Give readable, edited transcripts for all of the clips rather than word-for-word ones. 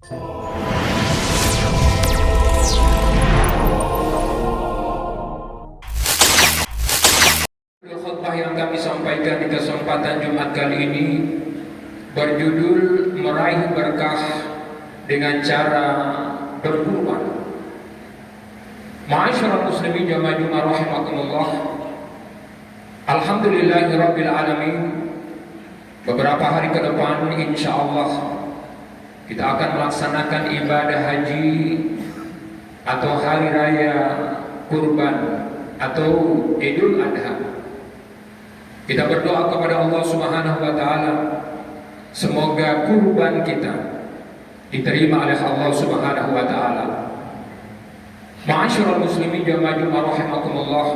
Khutbah yang kami sampaikan di kesempatan Jumat kali ini berjudul meraih berkah dengan cara berkurban. Ma'asyiral muslimin jamaah rahimakumullah. Alhamdulillahirabbil alamin. Beberapa hari ke depan insyaallah kita akan melaksanakan ibadah haji atau hari raya kurban atau Idul Adha. Kita berdoa kepada Allah Subhanahu wa taala semoga kurban kita diterima oleh Allah Subhanahu wa taala. Ma'asyiral muslimin jamaah rahimakumullah.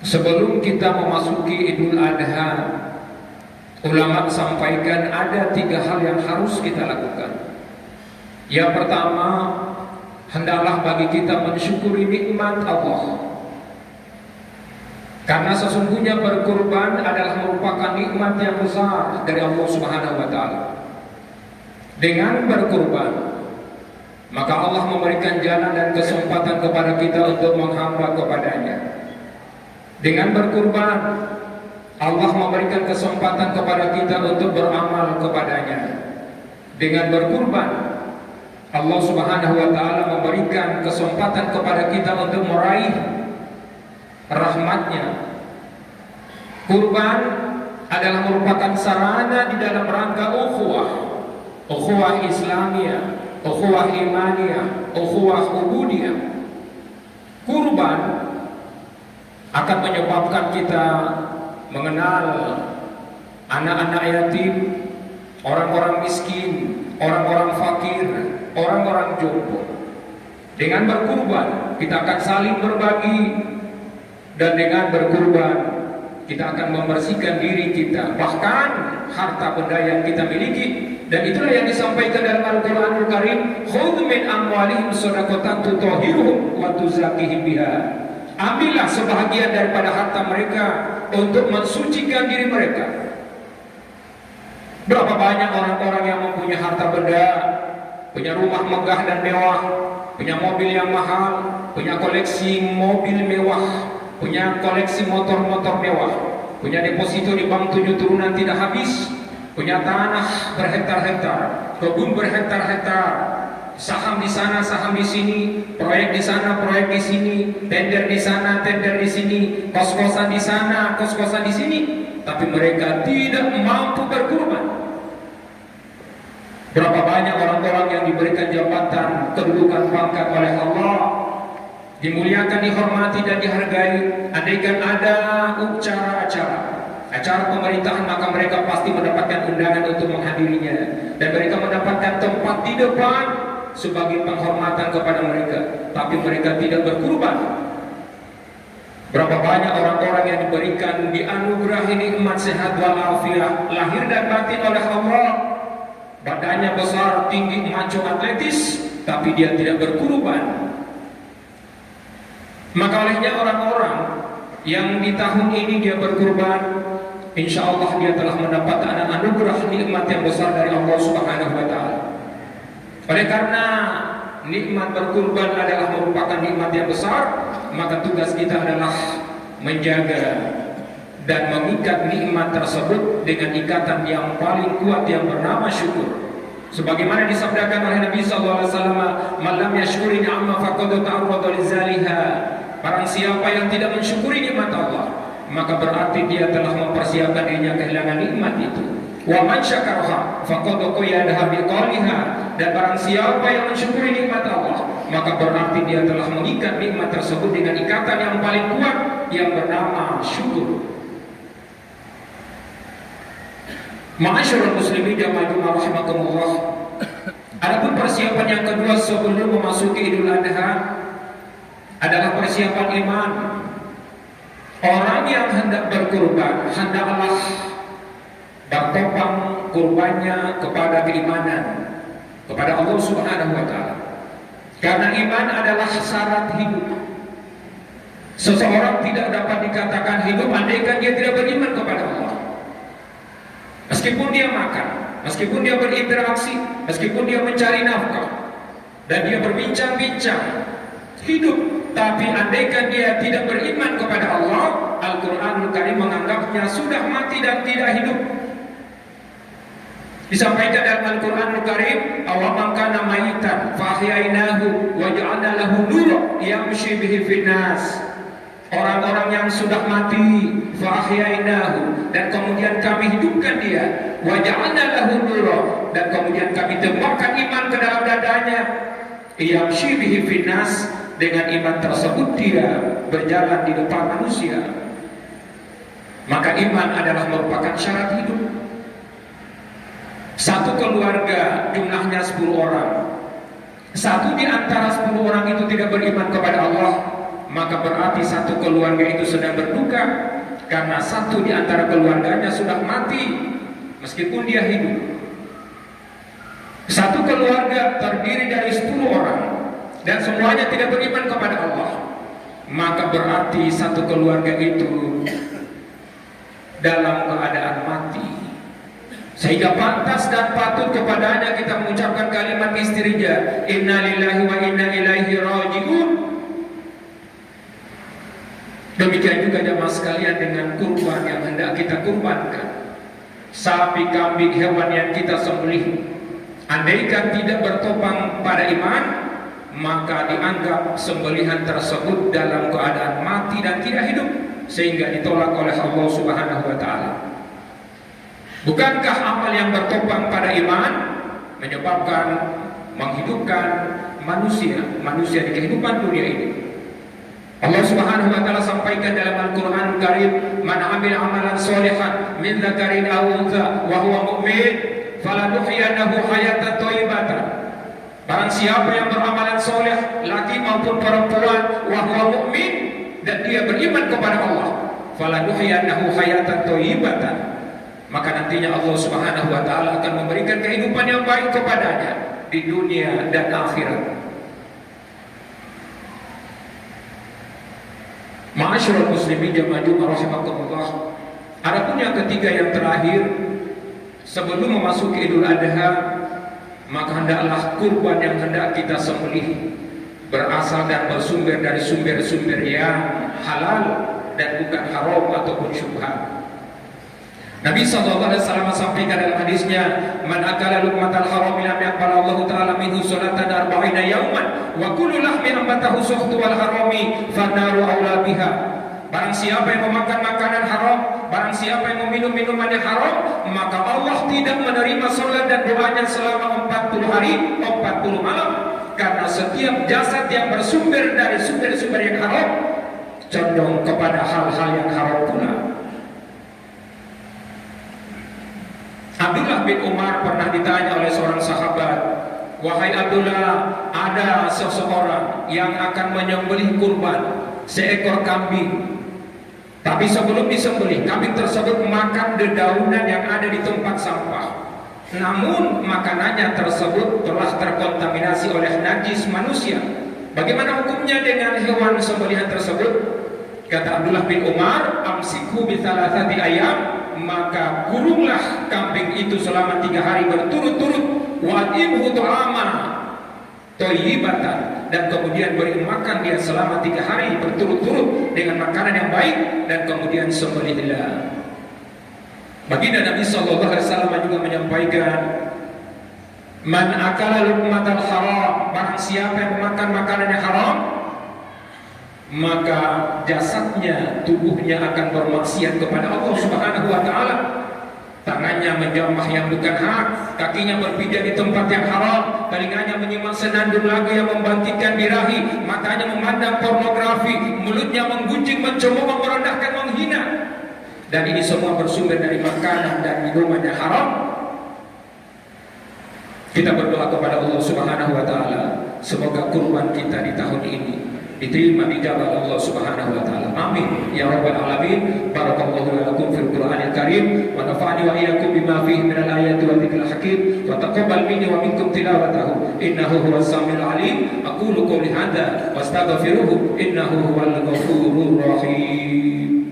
Sebelum kita memasuki Idul Adha, ulama sampaikan ada 3 hal yang harus kita lakukan. Yang pertama, hendaklah bagi kita mensyukuri nikmat Allah. Karena sesungguhnya berkurban adalah merupakan nikmat yang besar dari Allah Subhanahu wa taala. Dengan berkurban, maka Allah memberikan jalan dan kesempatan kepada kita untuk menghamba kepadanya. Dengan berkurban, Allah memberikan kesempatan kepada kita untuk beramal kepadanya. Dengan berkurban, Allah Subhanahu wa taala memberikan kesempatan kepada kita untuk meraih rahmatnya. Kurban adalah merupakan sarana di dalam rangka ukhuwah Islamiyah, ukhuwah imaniyah, ukhuwah ubudiyah. Kurban akan menyebabkan kita mengenal anak-anak yatim, orang-orang miskin, orang-orang fakir, orang-orang jompo. Dengan berkurban kita akan saling berbagi, dan dengan berkurban kita akan membersihkan diri kita, bahkan harta benda yang kita miliki. Dan itulah yang disampaikan dalam Al-Qur'anul Karim, khudh min amwalihim shadaqatan tutahhiruhum wa tuzakkihim biha. Ambillah sebahagian daripada harta mereka untuk mensucikan diri mereka. Berapa banyak orang-orang yang mempunyai harta benda, punya rumah megah dan mewah, punya mobil yang mahal, punya koleksi mobil mewah, punya koleksi motor-motor mewah, punya deposito di bank 7 turunan tidak habis, punya tanah berhektar-hektar, kebun berhektar-hektar, saham di sana, saham di sini, proyek di sana, proyek di sini, tender di sana, tender di sini, kos-kosan di sana, kos-kosan di sini, tapi mereka tidak mampu berkurban. Berapa banyak orang-orang yang diberikan jabatan, kedudukan, pangkat oleh Allah, dimuliakan, dihormati dan dihargai. Andaikan ada acara pemerintahan, maka mereka pasti mendapatkan undangan untuk menghadirinya, dan mereka mendapatkan tempat di depan sebagai penghormatan kepada mereka, tapi mereka tidak berkurban. Berapa banyak orang-orang yang diberikan, dianugerahi nikmat sehat walafiat lahir dan batin oleh Allah, badannya besar, tinggi, maco, atletis, tapi dia tidak berkurban. Maka olehnya orang-orang yang di tahun ini dia berkurban, insya Allah dia telah mendapatkan anugerah nikmat yang besar dari Allah Subhanahu wa taala. Oleh karena nikmat berkurban adalah merupakan nikmat yang besar, maka tugas kita adalah menjaga dan mengikat nikmat tersebut dengan ikatan yang paling kuat yang bernama syukur. Sebagaimana disabdakan oleh Nabi sallallahu alaihi wasallam, "Man lam yashkuri ni'ama faqad ta'arrada lizaliha." Barang siapa yang tidak mensyukuri nikmat Allah, maka berarti dia telah mempersiapkan dirinya kehilangan nikmat itu. Wa man syakaraha faqad qayadaha biqaliha. Dan barang siapa yang mensyukuri nikmat Allah, maka berarti dia telah mengikat nikmat tersebut dengan ikatan yang paling kuat yang bernama syukur. Ma'asyiral muslimin jamaah rahimakumullah. Adapun persiapan yang kedua sebelum memasuki Idul Adha adalah persiapan iman. Orang yang hendak berkurban hendaklah bertopang kurbannya kepada keimanan kepada Allah Subhanahu wa taala. Karena iman adalah syarat hidup. Seseorang tidak dapat dikatakan hidup andaikan dia tidak beriman kepada Allah. Meskipun dia makan, meskipun dia berinteraksi, meskipun dia mencari nafkah, dan dia berbincang-bincang hidup, tapi andaikan dia tidak beriman kepada Allah, Al-Quranul Karim menganggapnya sudah mati dan tidak hidup. Disampaikan dalam Al-Quranul Karim, awaman kana mayitan fa ahyainahu wa ja'alna lahu nuran yamshi bihi fin nas. Orang-orang yang sudah mati, fa ahyainahu, dan kemudian kami hidupkan dia, wa ja'alna lahu nuran, dan kemudian kami tempatkan iman ke dalam dadanya, yamshi bihi fin nas, dengan iman tersebut dia berjalan di depan manusia. Maka iman adalah merupakan syarat hidup. Satu keluarga jumlahnya 10 orang, satu di antara 10 orang itu tidak beriman kepada Allah, maka berarti satu keluarga itu sedang berduka, karena satu di antara keluarganya sudah mati meskipun dia hidup. Satu keluarga terdiri dari 10 orang dan semuanya tidak beriman kepada Allah, maka berarti satu keluarga itu dalam keadaan mati. Sehingga pantas dan patut kepadanya kita mengucapkan kalimat istirja, inna lillahi wa inna ilaihi raji'un. Demikian juga jamaah sekalian dengan kurban yang hendak kita kurbankan, sapi, kambing, hewan yang kita sembelih, andaikan tidak bertopang pada iman, maka dianggap sembelihan tersebut dalam keadaan mati dan tidak hidup, sehingga ditolak oleh Allah Subhanahu wa Ta'ala. Bukankah amal yang bertopang pada iman menyebabkan menghidupkan manusia di kehidupan dunia ini? Allah Subhanahu wa Ta'ala sampaikan dalam Al-Qur'an Karim, man amila amalan sholihan min dzakarin aw untha wa huwa mu'min falanuhyiyannahu hayatan thayyibatan. Barang siapa yang beramalan soleh, laki maupun perempuan, wa huwa mu'min, dan dia beriman kepada Allah, falanuhyiyannahu hayatan thayyibatan, maka nantinya Allah Subhanahu wa Ta'ala akan memberikan kehidupan yang baik kepadanya di dunia dan akhirat. Ma'asyiral muslimin jamaah Jumat rahimakumullah. Adapun yang ketiga yang terakhir, sebelum memasuki Idul Adha, maka hendaklah kurban yang hendak kita sembelih berasal dan bersumber dari sumber-sumber yang halal dan bukan haram ataupun syubhat. Nabi SAW sampaikan dalam hadisnya, man akala luqmatal haram lam yaqbal Allah Ta'ala minhu salatan arba'ina yauman wa kullu lahmin ambatahu suhtu wal harami fannaru aula biha. Barang siapa yang memakan makanan haram, barang siapa yang meminum minuman yang haram, maka Allah tidak menerima salat dan doanya selama 40 hari 40 malam, karena setiap jasad yang bersumber dari sumber-sumber yang haram condong kepada hal-hal yang haram pula. Abdullah bin Umar pernah ditanya oleh seorang sahabat, wahai Abdullah, ada seseorang yang akan menyembelih kurban seekor kambing, tapi sebelum disembelih, kambing tersebut makan dedaunan yang ada di tempat sampah. Namun makanannya tersebut telah terkontaminasi oleh najis manusia. Bagaimana hukumnya dengan hewan sembelihan tersebut? Kata Abdullah bin Umar, amsiku bi thalathati ayam, maka kurunglah kambing itu selama 3 hari berturut-turut, wa imhu ta'ama thayyibatan, dan kemudian beri makan dia selama 3 hari berturut-turut dengan makanan yang baik, dan kemudian sembelihlah. Baginda Nabi SAW juga menyampaikan, man akala luqmatal haram, barang siapa yang memakan makanan yang haram, maka jasadnya, tubuhnya akan bermaksiat kepada Allah Subhanahu wa Ta'ala. Tangannya menjamah yang bukan hak, kakinya berpijak di tempat yang haram, telinganya menyimak senandung lagu yang membangkitkan birahi, matanya memandang pornografi, mulutnya menggunjing, mencemooh, merendahkan, menghina. Dan ini semua bersumber dari makanan dan minuman yang haram. Kita berdoa kepada Allah Subhanahu wa Ta'ala, semoga kurban kita di tahun ini diterima di jalan Allah Subhanahu wa Ta'ala. Amin ya rabbal alamin. Barakallahu lakum fil Qur'anil Karim wa nafa'ani wa iyyakum bima fihi minal ayati wa dzikril hakim wa taqabbal minni wa minkum tilawatahu innahu huwas samiul alim. Aqulu qouli hadza wastaghfiruhu innahu huwal ghafurur rahim.